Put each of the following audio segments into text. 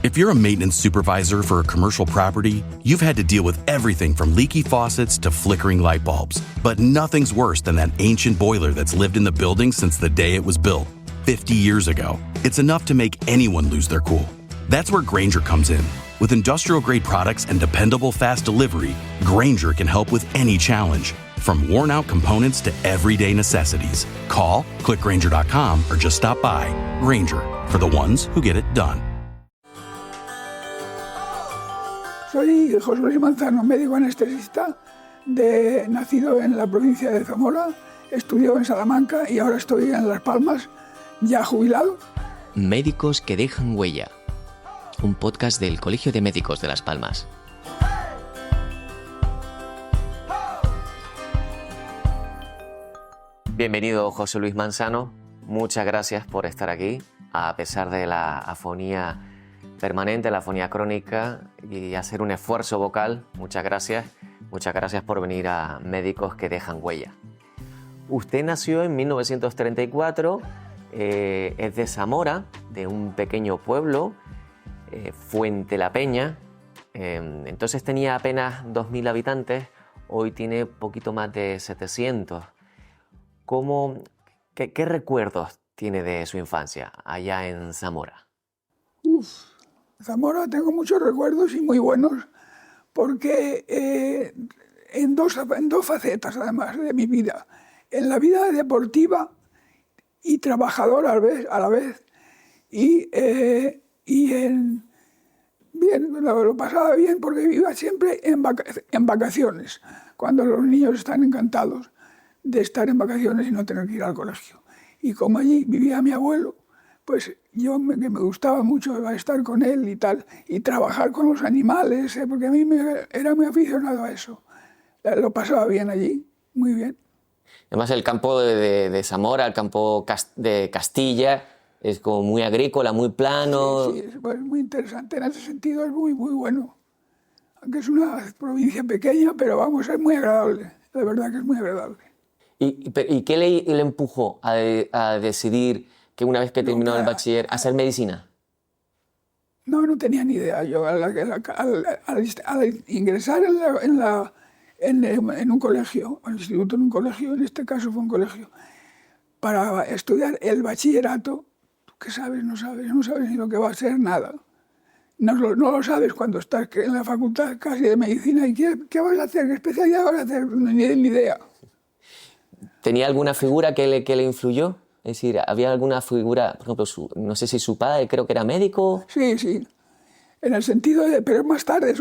If you're a maintenance supervisor for a commercial property, you've had to deal with everything from leaky faucets to flickering light bulbs. But nothing's worse than that ancient boiler that's lived in the building since the day it was built, 50 years ago. It's enough to make anyone lose their cool. That's where Grainger comes in. With industrial-grade products and dependable fast delivery, Grainger can help with any challenge, from worn-out components to everyday necessities. Call, click Grainger.com, or just stop by. Grainger, for the ones who get it done. Soy José Luis Manzano, médico anestesista, nacido en la provincia de Zamora, estudió en Salamanca y ahora estoy en Las Palmas, ya jubilado. Médicos que dejan huella. Un podcast del Colegio de Médicos de Las Palmas. Bienvenido, José Luis Manzano. Muchas gracias por estar aquí, a pesar de la afonía permanente, la afonía crónica, y hacer un esfuerzo vocal. Muchas gracias por venir a Médicos que dejan huella. Usted nació en 1934, es de Zamora, de un pequeño pueblo, Fuente la Peña. Entonces tenía apenas 2.000 habitantes, hoy tiene poquito más de 700. ¿Qué recuerdos tiene de su infancia allá en Zamora? Zamora tengo muchos recuerdos y muy buenos, porque en dos facetas además de mi vida. En la vida deportiva y trabajadora a la vez. Bien, lo pasaba bien porque iba siempre en vacaciones, cuando los niños están encantados de estar en vacaciones y no tener que ir al colegio. Y como allí vivía mi abuelo, pues yo me gustaba mucho estar con él y tal, y trabajar con los animales, porque a mí era muy aficionado a eso. Lo pasaba bien allí, muy bien. Además, el campo de Zamora, el campo de Castilla, es como muy agrícola, muy plano. Sí, es muy interesante, en ese sentido es muy bueno. Aunque es una provincia pequeña, pero vamos, es muy agradable, la verdad que es muy agradable. ¿Y qué le empujó a decidir que una vez que terminó el bachiller, hacer medicina? No tenía ni idea. Yo al ingresar en un colegio, al instituto, en un colegio, en este caso fue un colegio, para estudiar el bachillerato, ¿tú qué sabes? No sabes ni lo que va a ser, nada. No lo sabes cuando estás en la facultad casi de medicina y ¿qué vas a hacer? ¿Qué especialidad vas a hacer? Ni idea. ¿Tenía alguna figura que le influyó? Es decir, ¿había alguna figura, por ejemplo, no sé si su padre creo que era médico? Sí, en el sentido pero más tarde,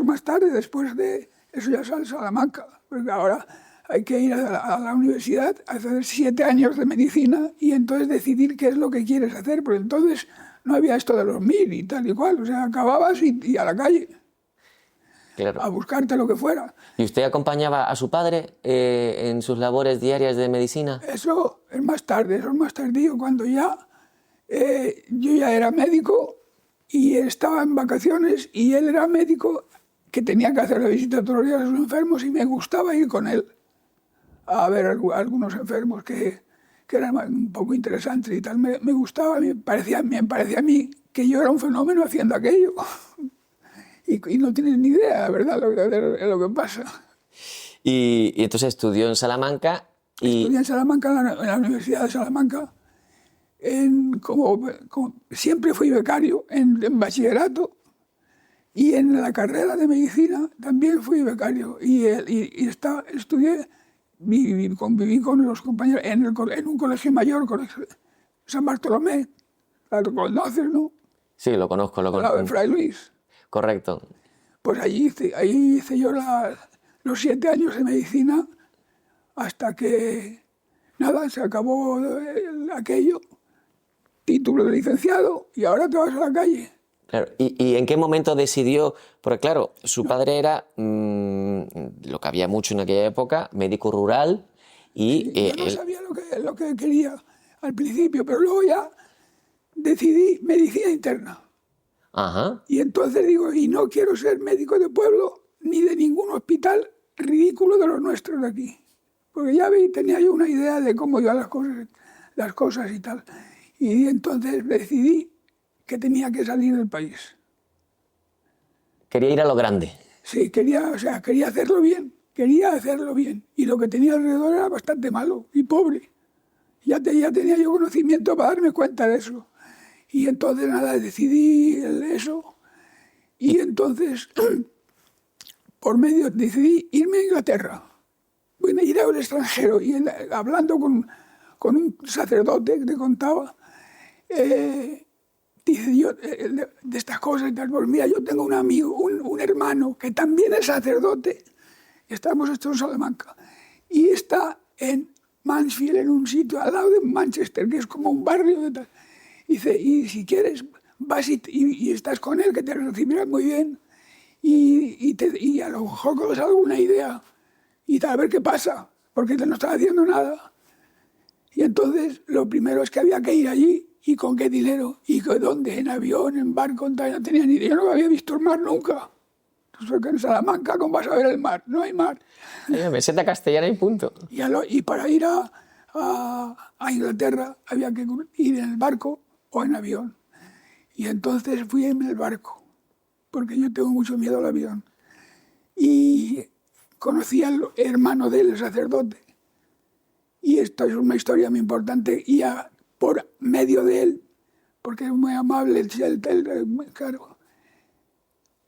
después de eso ya sale Salamanca, porque ahora hay que ir a la universidad a hacer 7 años de medicina y entonces decidir qué es lo que quieres hacer, porque entonces no había esto de los MIR y tal y cual, o sea, acababas y a la calle. Claro. A buscarte lo que fuera. ¿Y usted acompañaba a su padre en sus labores diarias de medicina? Eso es más tardío, cuando yo ya era médico y estaba en vacaciones y él era médico que tenía que hacer la visita todos los días a sus enfermos y me gustaba ir con él a ver algunos enfermos que eran un poco interesantes y tal. Me gustaba, me parecía a mí que yo era un fenómeno haciendo aquello. Y no tienes ni idea, la verdad, de lo que pasa. Y entonces estudió en Salamanca. Estudié en Salamanca, en la Universidad de Salamanca. Siempre fui becario en bachillerato y en la carrera de medicina también fui becario. Conviví con los compañeros en un colegio mayor, San Bartolomé. ¿Lo conoces, no? Sí, lo conozco. Al lado de Fray Luis. Correcto. Pues ahí hice yo los 7 años de medicina hasta que, se acabó aquello, título de licenciado y ahora te vas a la calle. Claro. ¿Y en qué momento decidió? Porque claro, su padre era, lo que había mucho en aquella época, médico rural y... Sí, yo no sabía lo que quería al principio, pero luego ya decidí medicina interna. Ajá. Y entonces digo, y no quiero ser médico de pueblo ni de ningún hospital ridículo de los nuestros de aquí. Porque ya tenía yo una idea de cómo iban las cosas y tal. Y entonces decidí que tenía que salir del país. Quería ir a lo grande. Sí, quería hacerlo bien. Quería hacerlo bien. Y lo que tenía alrededor era bastante malo y pobre. Ya tenía yo conocimiento para darme cuenta de eso. Y entonces, nada, decidí eso. Y entonces, decidí irme a Inglaterra. Bueno, ir al extranjero. Y hablando con un sacerdote que te contaba, dice yo, de estas cosas, pues mira, yo tengo un amigo, un hermano, que también es sacerdote. Estamos en Salamanca. Y está en Mansfield, en un sitio al lado de Manchester, que es como un barrio de tal. Dice, y si quieres, vas y estás con él, que te recibirá muy bien, y a lo mejor coges alguna idea, y tal, a ver qué pasa, porque no estás haciendo nada. Y entonces, lo primero es que había que ir allí, y con qué dinero, y con dónde, en avión, en barco, no tenía ni idea, yo no había visto el mar nunca. Porque en Salamanca, ¿cómo vas a ver el mar? No hay mar. Meseta castellana y punto. Y para ir a Inglaterra había que ir en el barco o en avión. Y entonces fui en el barco, porque yo tengo mucho miedo al avión. Y conocí al hermano del sacerdote. Y esto es una historia muy importante. Y por medio de él, porque es muy amable, claro,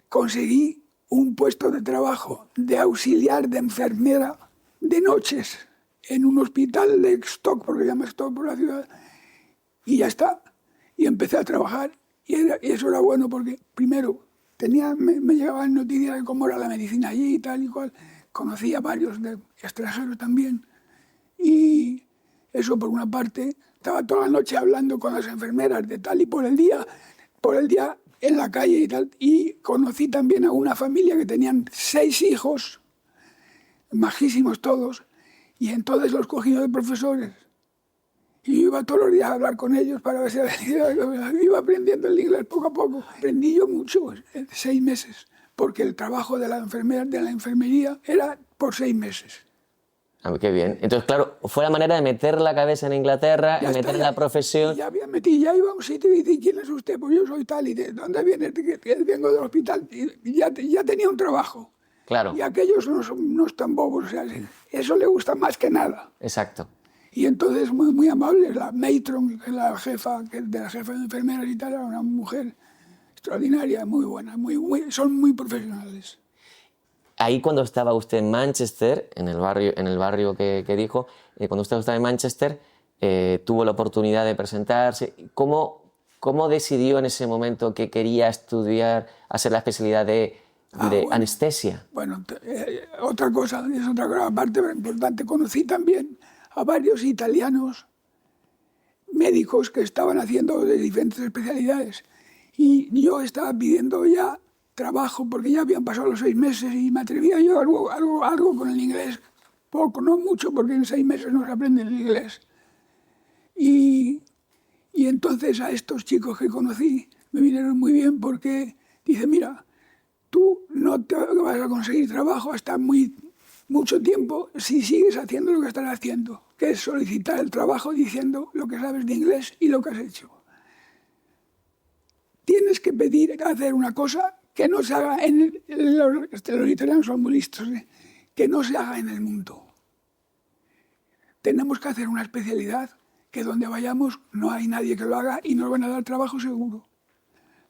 conseguí un puesto de trabajo de auxiliar de enfermera de noches en un hospital de Stock, porque se llama Stock por la ciudad, y ya está. Y empecé a trabajar, y eso era bueno porque, primero, me llegaban noticias de cómo era la medicina allí y tal y cual. Conocía a varios extranjeros también. Y eso, por una parte, estaba toda la noche hablando con las enfermeras de tal, y por el día en la calle y tal. Y conocí también a una familia que tenían 6 hijos, majísimos todos, y entonces los cogí de profesores. Y yo iba todos los días a hablar con ellos para ver si iba aprendiendo el inglés poco a poco. Aprendí yo mucho en 6 meses, porque el trabajo de la enfermería era por 6 meses. Ah, qué bien. Entonces, claro, fue la manera de meter la cabeza en Inglaterra, de meter en la profesión. Ya iba a un sitio y dice, ¿quién es usted? Pues yo soy tal. ¿Y de dónde viene? Vengo del hospital. Y ya tenía un trabajo. Claro. Y aquellos no están bobos. O sea, eso le gusta más que nada. Exacto. Y entonces, muy, muy amable, la matron, que es la jefa de enfermeras y tal, era una mujer extraordinaria, muy buena, son muy profesionales. Ahí cuando estaba usted en Manchester, en el barrio que dijo, cuando usted estaba en Manchester, tuvo la oportunidad de presentarse. ¿Cómo decidió en ese momento que quería estudiar, hacer la especialidad de anestesia? Bueno, otra cosa aparte pero importante. Conocí también a varios italianos médicos que estaban haciendo de diferentes especialidades. Y yo estaba pidiendo ya trabajo, porque ya habían pasado los 6 meses y me atrevía yo algo con el inglés. Poco, no mucho, porque en 6 meses no se aprende el inglés. Y entonces a estos chicos que conocí me vinieron muy bien porque dice, mira, tú no te vas a conseguir trabajo hasta mucho tiempo si sigues haciendo lo que estás haciendo, que es solicitar el trabajo diciendo lo que sabes de inglés y lo que has hecho. Tienes que pedir hacer una cosa que no se haga los italianos son muy listos, que no se haga en el mundo. Tenemos que hacer una especialidad que donde vayamos no hay nadie que lo haga y nos van a dar trabajo seguro.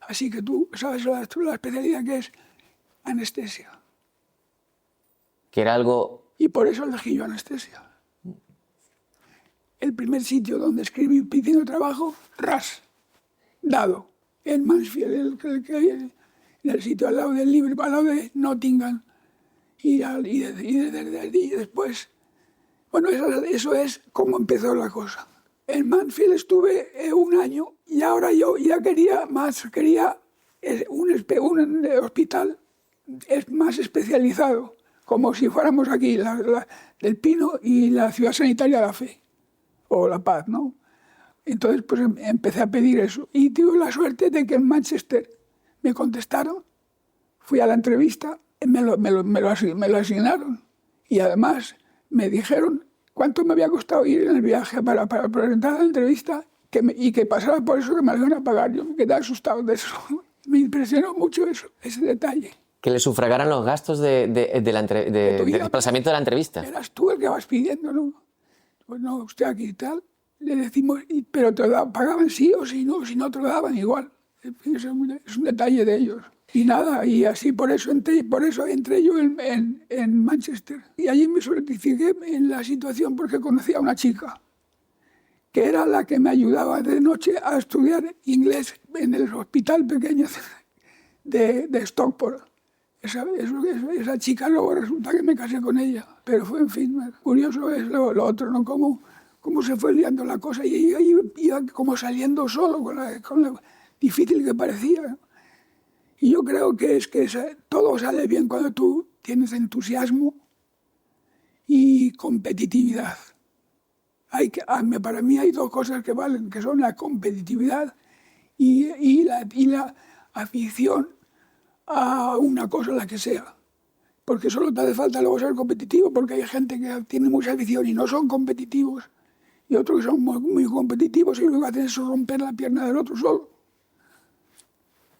Así que tú sabes la especialidad que es anestesia. Que era algo... Y por eso elegí yo anestesia. El primer sitio donde escribí pidiendo trabajo, dado, en Mansfield, en el sitio al lado del Liverpool, al lado de Nottingham. Y desde allí después... Bueno, eso es como empezó la cosa. En Mansfield estuve 1 año y ahora yo ya quería un hospital más especializado, como si fuéramos aquí, del Pino y la Ciudad Sanitaria La Fe, o La Paz, ¿no? Entonces, pues empecé a pedir eso. Y tuve la suerte de que en Manchester me contestaron, fui a la entrevista, me lo asignaron. Y además me dijeron cuánto me había costado ir en el viaje para presentar la entrevista y que pasara por eso que me lo iban a pagar. Yo me quedé asustado de eso. Me impresionó mucho eso, ese detalle. Que le sufragaran los gastos de desplazamiento de la entrevista. Eras tú el que vas pidiendo, ¿no? Pues no, usted aquí y tal. Le decimos, pero te lo pagaban sí o sí, no, si no te lo daban igual. Es un detalle de ellos. Y nada, y así por eso entré yo en Manchester. Y allí me solidifiqué en la situación porque conocí a una chica que era la que me ayudaba de noche a estudiar inglés en el hospital pequeño de Stockport. Esa chica luego resulta que me casé con ella. Pero fue, en fin, curioso es lo otro, ¿no? Cómo se fue liando la cosa y iba como saliendo solo con lo difícil que parecía. Y yo creo que todo sale bien cuando tú tienes entusiasmo y competitividad. Para mí hay dos cosas que valen, que son la competitividad y la afición a una cosa, la que sea. Porque solo te hace falta luego ser competitivo, porque hay gente que tiene mucha afición y no son competitivos, y otros que son muy competitivos y lo que hacen es romper la pierna del otro solo.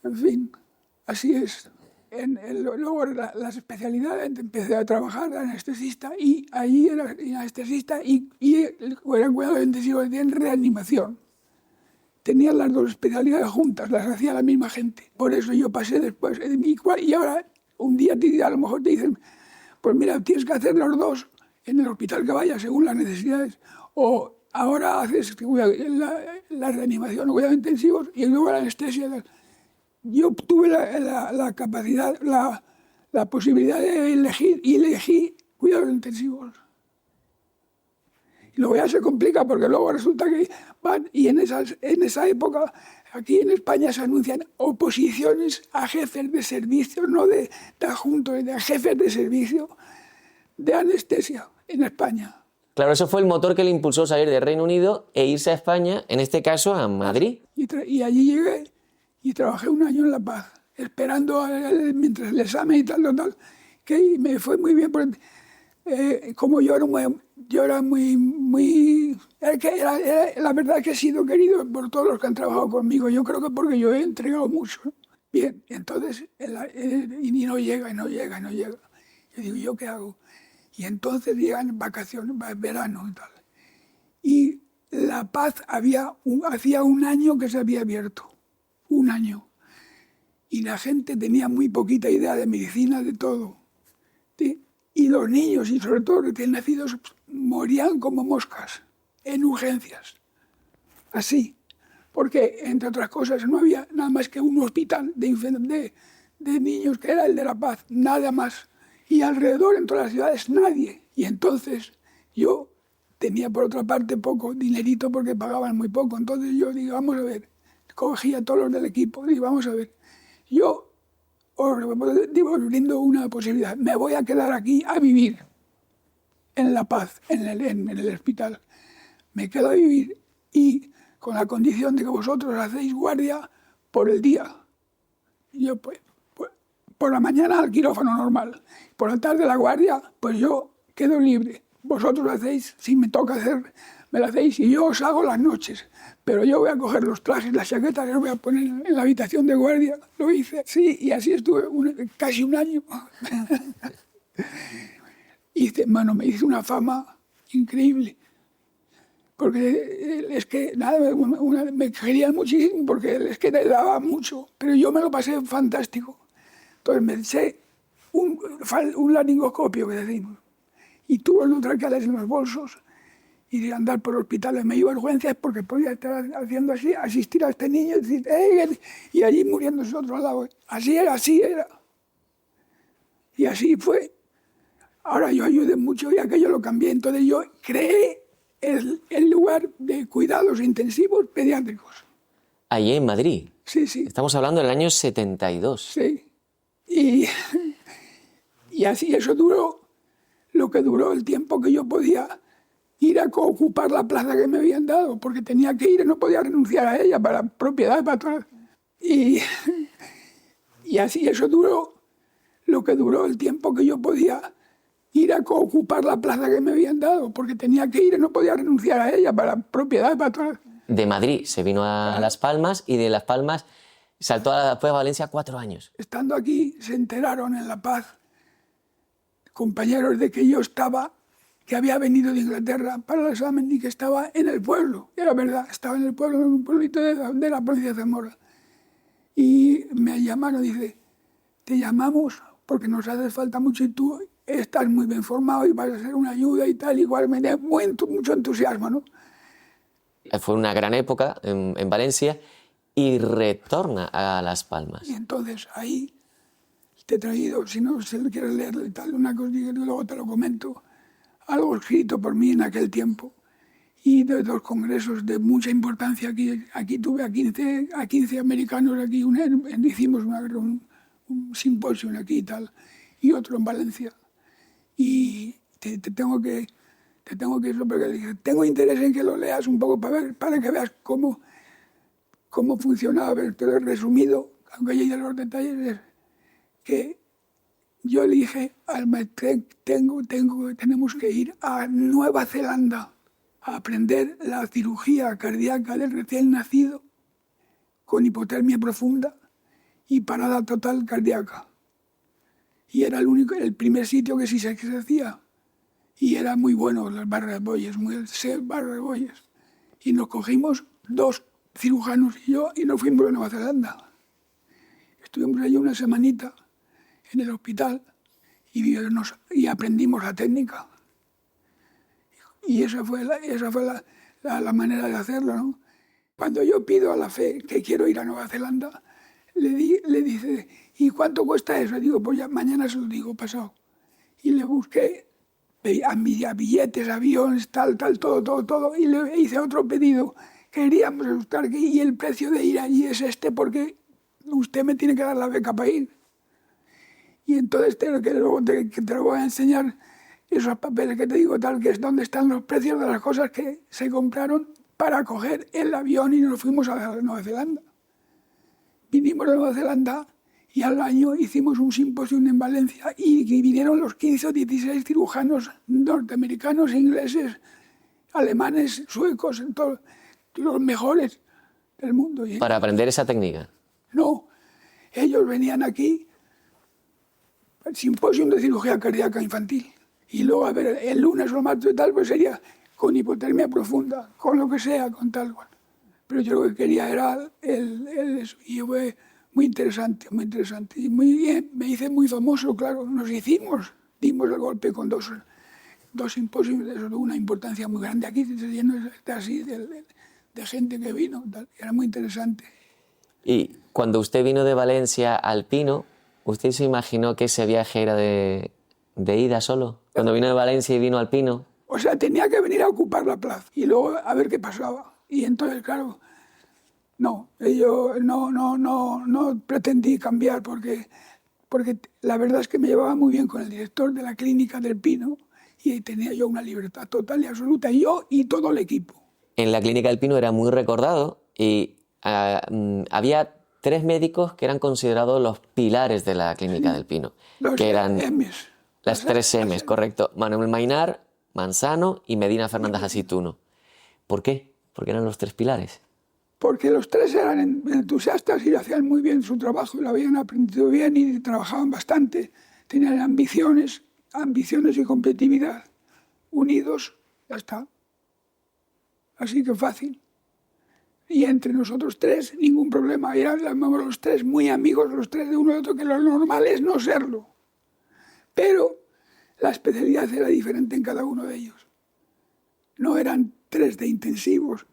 En fin, así es. Luego las especialidades, empecé a trabajar de anestesista y allí era anestesista y era cuidado intensivo en reanimación. Tenía las dos especialidades juntas, las hacía la misma gente. Por eso yo pasé después. Y ahora, un día a lo mejor te dicen, pues mira, tienes que hacer los dos en el hospital que vayas según las necesidades. O ahora haces la reanimación o cuidados intensivos y luego la anestesia. Yo tuve la capacidad, la posibilidad de elegir y elegí cuidados intensivos. Y luego ya se complica porque luego resulta que van y en esa época aquí en España se anuncian oposiciones a jefes de servicio, no de adjuntos, de jefes de servicio de anestesia en España. Claro, eso fue el motor que le impulsó a salir de Reino Unido e irse a España, en este caso a Madrid. Y allí llegué y trabajé un año en La Paz, esperando mientras el examen y tal, que me fue muy bien, porque como yo era muy la verdad es que he sido querido por todos los que han trabajado conmigo. Yo creo que porque yo he entregado mucho. Bien, entonces, y no llega. Yo digo, ¿yo qué hago? Y entonces llegan vacaciones, verano y tal. Y La Paz hacía un año que se había abierto. Un año. Y la gente tenía muy poquita idea de medicina, de todo. ¿Sí? Y los niños, y sobre todo los recién nacidos, morían como moscas en urgencias. Así. Porque, entre otras cosas, no había nada más que un hospital de niños, que era el de La Paz, nada más. Y alrededor, en todas las ciudades, nadie. Y entonces yo tenía, por otra parte, poco dinerito porque pagaban muy poco. Entonces yo digo, vamos a ver, cogí a todos los del equipo y vamos a ver, yo os brindo una posibilidad. Me voy a quedar aquí a vivir en La Paz, en el hospital. Me quedo a vivir y con la condición de que vosotros hacéis guardia por el día. Y yo, pues, por la mañana al quirófano normal. Por la tarde la guardia, pues yo quedo libre. Vosotros hacéis, si me toca hacer, me lo hacéis y yo os hago las noches. Pero yo voy a coger los trajes, las chaquetas, los voy a poner en la habitación de guardia. Lo hice, sí, y así estuve casi un año. Y me hice una fama increíble. Porque es que nada, me querían muchísimo porque es que te daba mucho. Pero yo me lo pasé fantástico. Entonces me eché un laringoscopio, que decimos, y tuve los tracales en los bolsos y de andar por hospitales. Me iba a urgencias porque podía estar haciendo así, asistir a este niño y decir, y allí muriéndose otro al lado. Así era. Y así fue. Ahora yo ayudé mucho y aquello lo cambié. Entonces yo creé el lugar de cuidados intensivos pediátricos. Allí en Madrid. Sí. Estamos hablando del año 72. Sí. Y así eso duró lo que duró el tiempo que yo podía ir a ocupar la plaza que me habían dado, porque tenía que ir y no podía renunciar a ella para propiedad, para todo. Y así eso duró lo que duró el tiempo que yo podía ir a ocupar la plaza que me habían dado, porque tenía que ir y no podía renunciar a ella para propiedad, para todo. De Madrid se vino a Las Palmas y de Las Palmas Saltó después a Valencia 4 años. Estando aquí, se enteraron en La Paz, compañeros, de que yo estaba, que había venido de Inglaterra para el examen y que estaba en el pueblo. Era verdad, estaba en el pueblo, en un pueblito de la provincia de Zamora. Y me llamaron, dice, te llamamos porque nos hace falta mucho y tú estás muy bien formado y vas a ser una ayuda y tal. Igual me da mucho entusiasmo, ¿no? Fue una gran época en Valencia y retorna a Las Palmas. Y entonces ahí te he traído, si no se lo quieres leer y tal, una cosa que luego te lo comento, algo escrito por mí en aquel tiempo y de 2 congresos de mucha importancia. Aquí tuve a 15 americanos, aquí hicimos un simposio aquí y tal, y otro en Valencia. Y te tengo que porque tengo interés en que lo leas un poco para que veas cómo funcionaba, pero el resumido, aunque ya hay los detalles, es que yo le dije al maestro, tenemos que ir a Nueva Zelanda a aprender la cirugía cardíaca del recién nacido con hipotermia profunda y parada total cardíaca. Y era el primer sitio que sí se hacía. Y era muy bueno las Barras de Boyes, Barras de Boyes. Y nos cogimos 2 cirujanos y yo y nos fuimos a Nueva Zelanda. Estuvimos allí una semanita en el hospital y aprendimos la técnica. Y esa fue la manera de hacerlo, ¿no? Cuando yo pido a la fe que quiero ir a Nueva Zelanda, le dice, ¿y cuánto cuesta eso? Digo, pues ya mañana se lo digo, pasado. Y le busqué a billetes, aviones, tal, todo. Y le hice otro pedido. Queríamos asustar aquí y el precio de ir allí es porque usted me tiene que dar la beca para ir. Y entonces luego te lo voy a enseñar esos papeles que te digo, tal, que es donde están los precios de las cosas que se compraron para coger el avión y nos fuimos a Nueva Zelanda. Vinimos a Nueva Zelanda y al año hicimos un simposio en Valencia y vinieron los 15 o 16 cirujanos norteamericanos, ingleses, alemanes, suecos, los mejores del mundo. Para aprender esa técnica. No, ellos venían aquí al simposio de cirugía cardíaca infantil. Y luego, a ver, el lunes o el martes y tal, pues sería con hipotermia profunda, con lo que sea, con tal cual. Pero yo lo que quería era eso. Y fue muy interesante. Y muy bien, me hice muy famoso, claro. Dimos el golpe con dos simposios de eso, de una importancia muy grande. Aquí se llenó así de gente que vino, tal. Era muy interesante. Y cuando usted vino de Valencia al Pino, ¿usted se imaginó que ese viaje era de ida solo? Cuando vino de Valencia y vino al Pino. O sea, tenía que venir a ocupar la plaza y luego a ver qué pasaba. Y entonces, claro, no, yo no pretendí cambiar porque la verdad es que me llevaba muy bien con el director de la clínica del Pino y tenía yo una libertad total y absoluta, yo y todo el equipo. En la clínica del Pino era muy recordado y había 3 médicos que eran considerados los pilares de la clínica del Pino. Que eran M's. Las 3 M's, correcto. Manuel Maynar, Manzano y Medina Fernández Asituno. ¿Por qué? Porque eran los 3 pilares. Porque los 3 eran entusiastas y hacían muy bien su trabajo, lo habían aprendido bien y trabajaban bastante. Tenían ambiciones y competitividad. Unidos, ya está. Así que fácil. Y entre nosotros 3, ningún problema. Éramos los 3 muy amigos, los 3 de uno y otro, que lo normal es no serlo. Pero la especialidad era diferente en cada uno de ellos. No eran 3 de intensivos.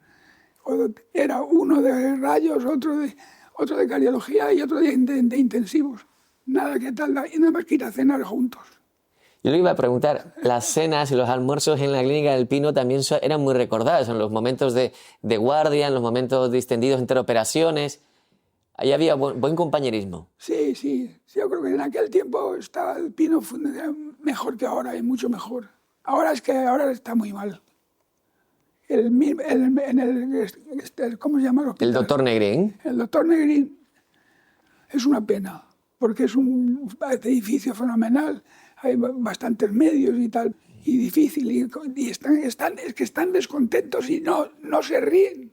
Era uno de rayos, otro de cardiología y otro de intensivos. Nada que tal, y nada más que ir a cenar juntos. Yo le iba a preguntar, las cenas y los almuerzos en la clínica del Pino también eran muy recordados, en los momentos de guardia, en los momentos distendidos entre operaciones. Ahí había buen compañerismo. Sí. Yo creo que en aquel tiempo estaba el Pino mejor que ahora, y mucho mejor. Ahora está muy mal. ¿Cómo se llama el hospital? ¿El doctor Negrín? El doctor Negrín es una pena, porque es un edificio fenomenal, hay bastantes medios y tal, y difícil, y están descontentos y no se ríen.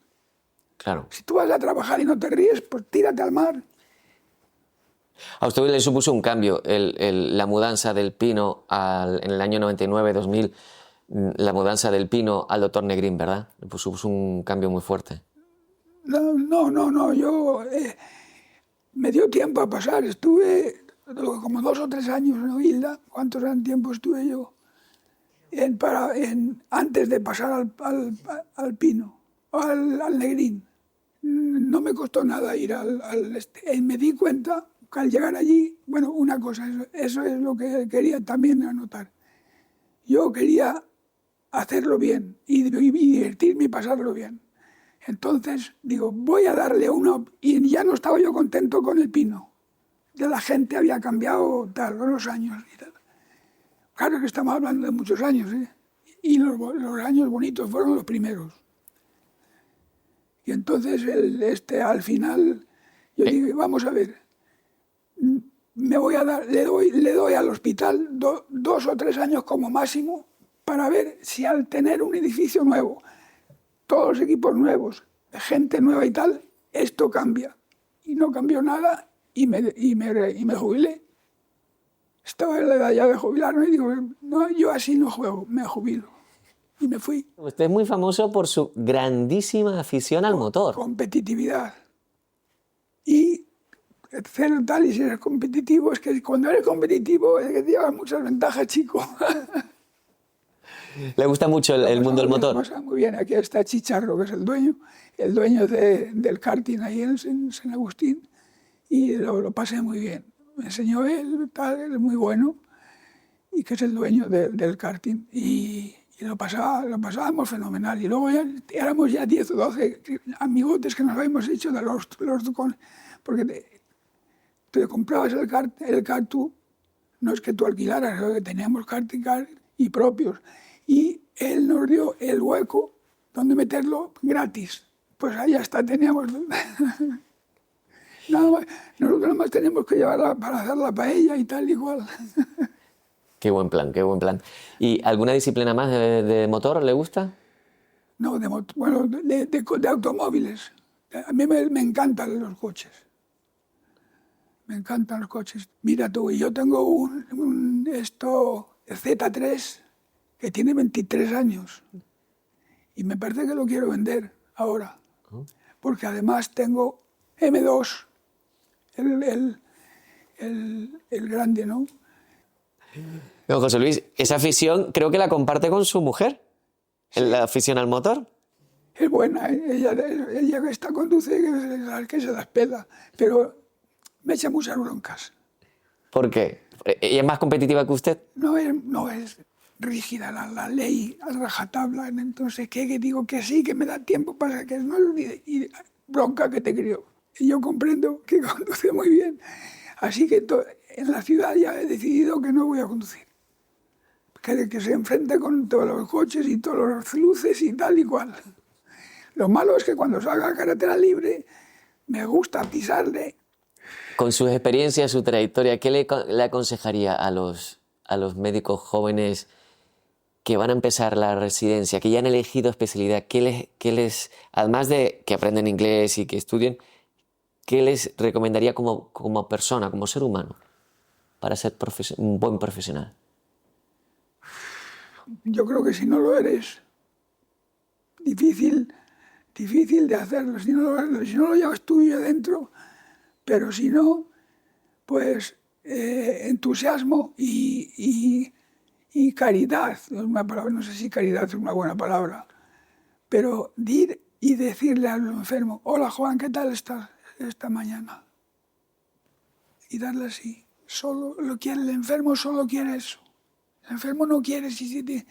Claro. Si tú vas a trabajar y no te ríes, pues tírate al mar. A usted le supuso un cambio la mudanza del Pino en el año 99-2000, la mudanza del Pino al doctor Negrín, ¿verdad? Le supuso un cambio muy fuerte. No, yo... me dio tiempo a pasar, estuve como 2 o 3 años, ¿no, Hilda? ¿Cuántos tiempo estuve yo? Antes de pasar al Pino, al Negrín. No me costó nada ir me di cuenta que al llegar allí, bueno, una cosa, eso es lo que quería también anotar. Yo quería hacerlo bien y divertirme y pasarlo bien. Entonces, digo, voy a darle una... Y ya no estaba yo contento con el Pino. Ya la gente había cambiado con los años y tal. Claro que estamos hablando de muchos años, ¿eh? Y los años bonitos fueron los primeros. Y entonces al final, yo digo, vamos a ver, le doy al hospital 2 o 3 años como máximo para ver si al tener un edificio nuevo, todos los equipos nuevos, gente nueva y tal, esto cambia. Y no cambió nada y me jubilé. Estaba en la edad ya de jubilarme y digo, no, yo así no juego, me jubilo. Y me fui. Usted es muy famoso por su grandísima afición al motor. Competitividad. Y hacer tal y ser competitivo, es que cuando eres competitivo es que te llevas muchas ventajas, chico. ¿Le gusta mucho el mundo del motor? Me pasa muy bien. Aquí está Chicharro, que es el dueño del karting ahí en San Agustín, y lo pasé muy bien. Me enseñó él, tal, él es muy bueno, y que es el dueño del karting, y lo pasábamos fenomenal. Y luego ya éramos ya 10 o 12 amigotes que nos habíamos hecho de porque te comprabas el kart tú, no es que tú alquilaras, sino que teníamos karting y propios. Y él nos dio el hueco donde meterlo gratis. Pues ahí hasta teníamos... nosotros nada más teníamos que llevarla para hacer la paella y tal y cual. Qué buen plan, qué buen plan. ¿Y alguna disciplina más de motor le gusta? No, de automóviles. A mí me encantan los coches. Me encantan los coches. Mira tú, yo tengo un Z3 que tiene 23 años. Y me parece que lo quiero vender ahora. Porque además tengo M2, el grande, ¿no? Don José Luis, esa afición creo que la comparte con su mujer, sí. La afición al motor. Es buena, ella esta conduce que se las pela, pero me echa muchas broncas. ¿Por qué? ¿Ella es más competitiva que usted? No es rígida la ley, a rajatabla, entonces que digo que sí, que me da tiempo para que no olvide, y bronca que te crió. Y yo comprendo que conduce muy bien, así que en la ciudad ya he decidido que no voy a conducir. Que se enfrente con todos los coches y todas las luces y tal y cual. Lo malo es que cuando salga a carretera libre me gusta pisarle. Con sus experiencias, su trayectoria, ¿qué le aconsejaría a los médicos jóvenes que van a empezar la residencia, que ya han elegido especialidad? ¿Qué les, además de que aprenden inglés y que estudien, qué les recomendaría como persona, como ser humano, para ser un buen profesional? Yo creo que si no lo eres, difícil de hacerlo. Si no lo llevas tú y adentro, pero si no, pues entusiasmo y caridad. Es una palabra, no sé si caridad es una buena palabra, pero ir y decirle al enfermo, hola Juan, ¿qué tal estás esta mañana? Y darle así. El enfermo solo quiere eso. El enfermo no quiere si tiene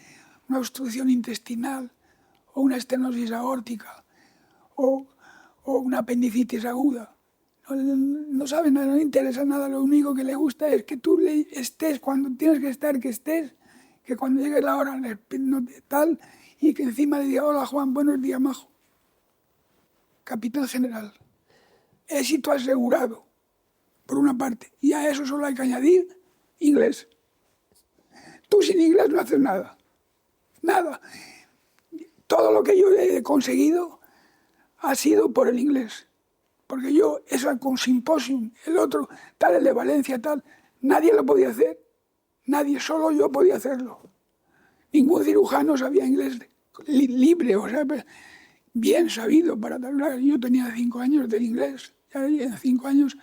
una obstrucción intestinal o una estenosis aórtica o una apendicitis aguda. No sabe nada, no le interesa nada. Lo único que le gusta es que tú estés cuando tienes que estar, que estés, que cuando llegue la hora tal, y que encima le diga, hola Juan, buenos días, majo. Capitán general. Éxito asegurado, por una parte. Y a eso solo hay que añadir inglés. Tú sin inglés no haces nada. Nada. Todo lo que yo he conseguido ha sido por el inglés. Porque yo, eso con Symposium, el otro, tal, el de Valencia, tal, nadie lo podía hacer. Nadie, solo yo podía hacerlo. Ningún cirujano sabía inglés libre, o sea, bien sabido para hablar. Yo tenía 5 años del inglés, ya en 5 años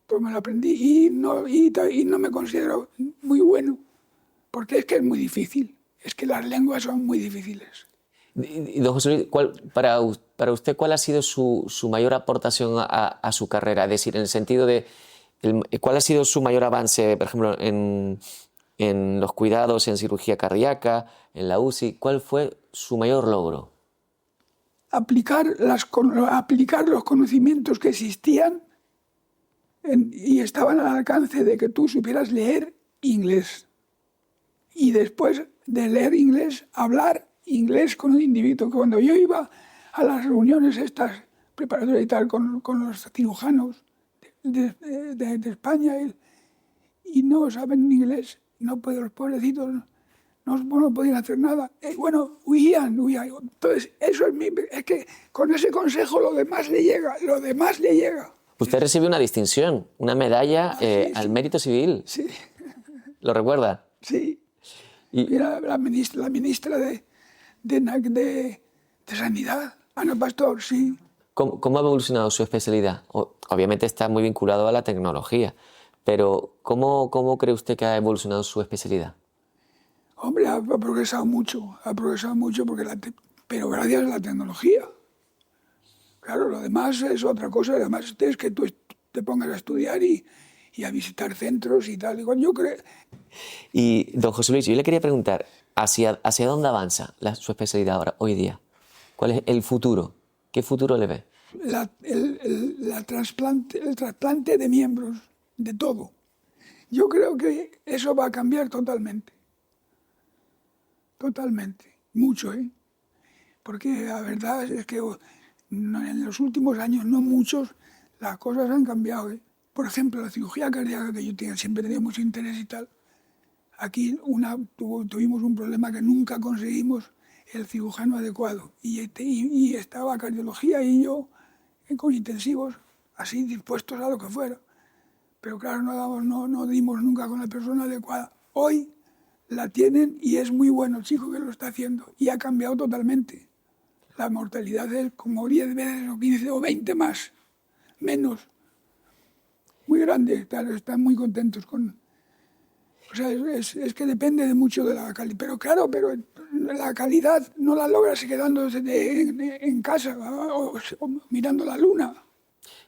pues me lo aprendí y no me considero muy bueno, porque es que es muy difícil, es que las lenguas son muy difíciles. Y don José Luis, para usted, ¿cuál ha sido su mayor aportación a su carrera? Es decir, en el sentido de, ¿cuál ha sido su mayor avance, por ejemplo, en los cuidados en cirugía cardíaca, en la UCI? ¿Cuál fue su mayor logro? Aplicar los conocimientos que existían y estaban al alcance de que tú supieras leer inglés. Y después de leer inglés, hablar inglés con el individuo. Cuando yo iba a las reuniones estas preparatorias y tal con los cirujanos de España y no saben inglés, no pueden, los pobrecitos no podían hacer nada. Bueno, huían. Entonces, es que con ese consejo lo demás le llega. Usted recibió una distinción, una medalla al mérito civil. Sí. ¿Lo recuerda? Sí. Y era la ministra de Sanidad, Ana Pastor, sí. ¿Cómo ha evolucionado su especialidad? Obviamente está muy vinculado a la tecnología, pero ¿cómo cree usted que ha evolucionado su especialidad? Hombre, ha progresado mucho pero gracias a la tecnología. Claro, lo demás es otra cosa, además es que tú te pongas a estudiar y a visitar centros y tal. Yo creo. Y, don José Luis, yo le quería preguntar, ¿hacia dónde avanza su especialidad ahora, hoy día? ¿Cuál es el futuro? ¿Qué futuro le ve? El trasplante de miembros, de todo. Yo creo que eso va a cambiar totalmente. Totalmente. Mucho, ¿eh? Porque la verdad es que en los últimos años, no muchos, las cosas han cambiado, ¿eh? Por ejemplo, la cirugía cardíaca, que yo siempre tenía mucho interés y tal, aquí tuvimos un problema que nunca conseguimos el cirujano adecuado. Y estaba cardiología y yo con intensivos, así dispuestos a lo que fuera. Pero claro, no dimos nunca con la persona adecuada. Hoy la tienen y es muy bueno el chico que lo está haciendo. Y ha cambiado totalmente. La mortalidad es como 10 veces o 15 o 20 más, menos. Muy grande, están muy contentos con. O sea, es que depende de mucho de la calidad. Pero claro, la calidad no la logras quedándose en casa o mirando la luna.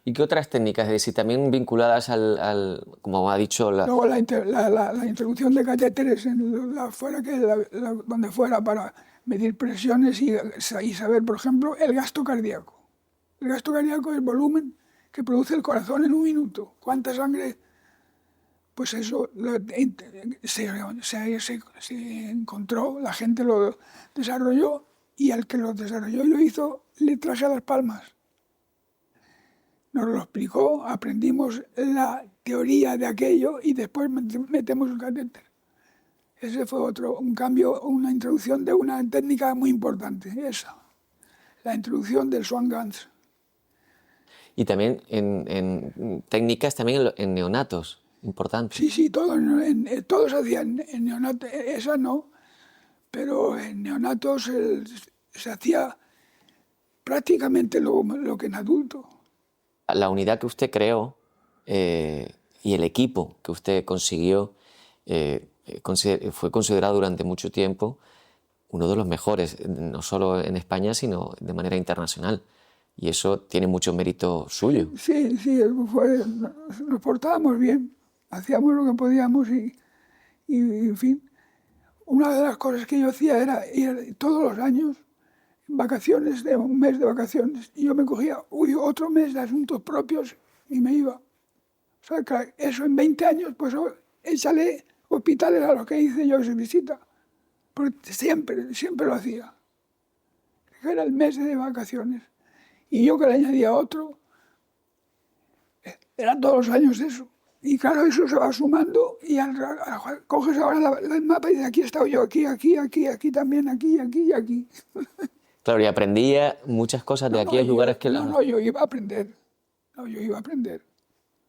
¿Y qué otras técnicas? Es decir, también vinculadas al como ha dicho... Luego la introducción de catéteres donde fuera para medir presiones y saber, por ejemplo, el gasto cardíaco. El gasto cardíaco es el volumen que produce el corazón en un minuto. ¿Cuánta sangre? Pues eso se encontró, la gente lo desarrolló y al que lo desarrolló y lo hizo le traje a las palmas. Nos lo explicó, aprendimos la teoría de aquello y después metemos el catéter. Ese fue un cambio, una introducción de una técnica muy importante, esa. La introducción del Swan-Ganz. Y también en técnicas también en neonatos, importante. Sí, todos hacían en neonatos, esa no, pero en neonatos se hacía prácticamente lo que en adulto. La unidad que usted creó y el equipo que usted consiguió fue considerado durante mucho tiempo uno de los mejores, no solo en España, sino de manera internacional. Y eso tiene mucho mérito suyo. Sí, nos portábamos bien, hacíamos lo que podíamos y en fin. Una de las cosas que yo hacía era ir todos los años en vacaciones, de un mes de vacaciones, y yo me cogía otro mes de asuntos propios y me iba. O sea, que eso en 20 años, pues échale hospitales a los que hice yo esa visita. Porque siempre lo hacía. Era el mes de vacaciones. Y yo que le añadía otro, eran todos los años eso. Y claro, eso se va sumando y coges ahora el mapa y dices, aquí he estado yo, aquí también, aquí y aquí. Claro, y aprendía muchas cosas de aquellos lugares que... No, yo iba a aprender. No, yo iba a aprender.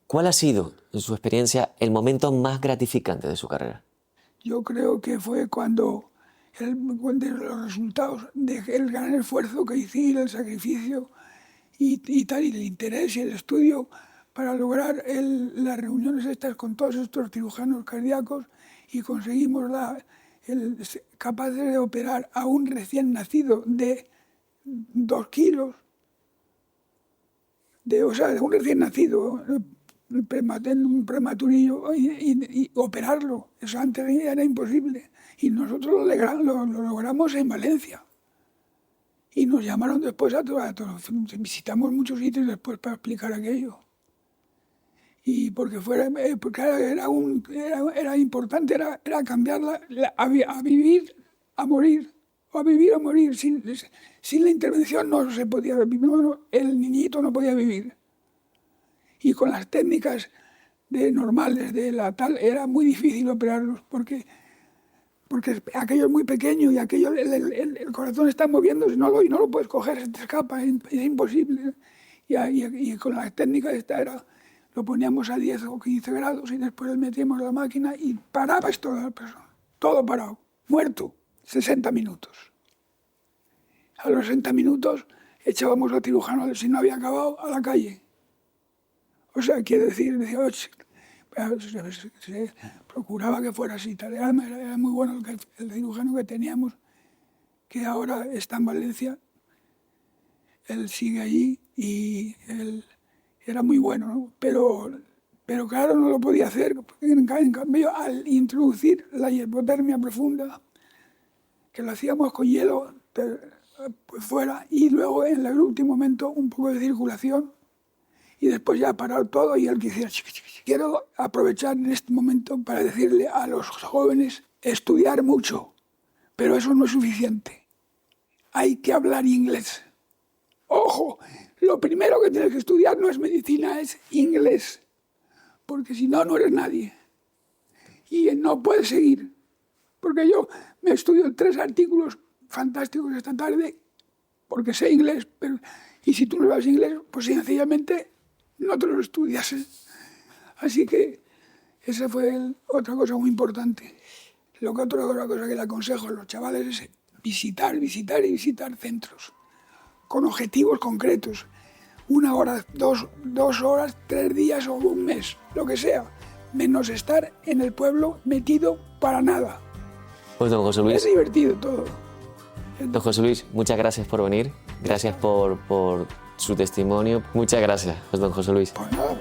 ¿Cuál ha sido, en su experiencia, el momento más gratificante de su carrera? Yo creo que fue cuando los resultados del gran esfuerzo que hice, el sacrificio y tal, y el interés y el estudio para lograr las reuniones estas con todos estos cirujanos cardíacos, y conseguimos capaces de operar a un recién nacido de 2 kilos, o sea, de un recién nacido, un prematurillo, y operarlo. Eso antes era imposible. Y nosotros lo logramos en Valencia. Y nos llamaron después a todos. Visitamos muchos sitios después para explicar aquello. Y porque era importante, era cambiarla a vivir, a morir, o a vivir a morir. Sin la intervención no se podía vivir, el niñito no podía vivir. Y con las técnicas normales de la tal, era muy difícil operarlos, porque aquello es muy pequeño y aquello, el corazón está moviéndose, y no lo puedes coger, se te escapa, es imposible. Y con las técnicas lo poníamos a 10 o 15 grados y después le metíamos la máquina y paraba esto la persona. Todo parado, muerto, 60 minutos. A los 60 minutos echábamos al cirujano, si no había acabado, a la calle. O sea, quiere decir, se procuraba que fuera así. Era muy bueno el cirujano que teníamos, que ahora está en Valencia. Él sigue allí y él era muy bueno, ¿no? Pero claro, no lo podía hacer. En cambio, al introducir la hipotermia profunda, que lo hacíamos con hielo pues fuera, y luego en el último momento un poco de circulación, y después ya parar todo, y él quisiera, quiero aprovechar en este momento para decirle a los jóvenes, estudiar mucho, pero eso no es suficiente. Hay que hablar inglés. Ojo, lo primero que tienes que estudiar no es medicina, es inglés, porque si no, no eres nadie. Y no puedes seguir, porque yo me estudio 3 artículos fantásticos esta tarde, porque sé inglés, y si tú no sabes inglés, pues sencillamente no te lo estudias. Así que esa fue otra cosa muy importante. Otra cosa que le aconsejo a los chavales es visitar centros con objetivos concretos. 1 hora, 2 horas, 3 días o un mes, lo que sea, menos estar en el pueblo metido para nada. Pues don José Luis, es divertido todo. Don José Luis, muchas gracias por venir, gracias por su testimonio, muchas gracias, don José Luis. Pues nada.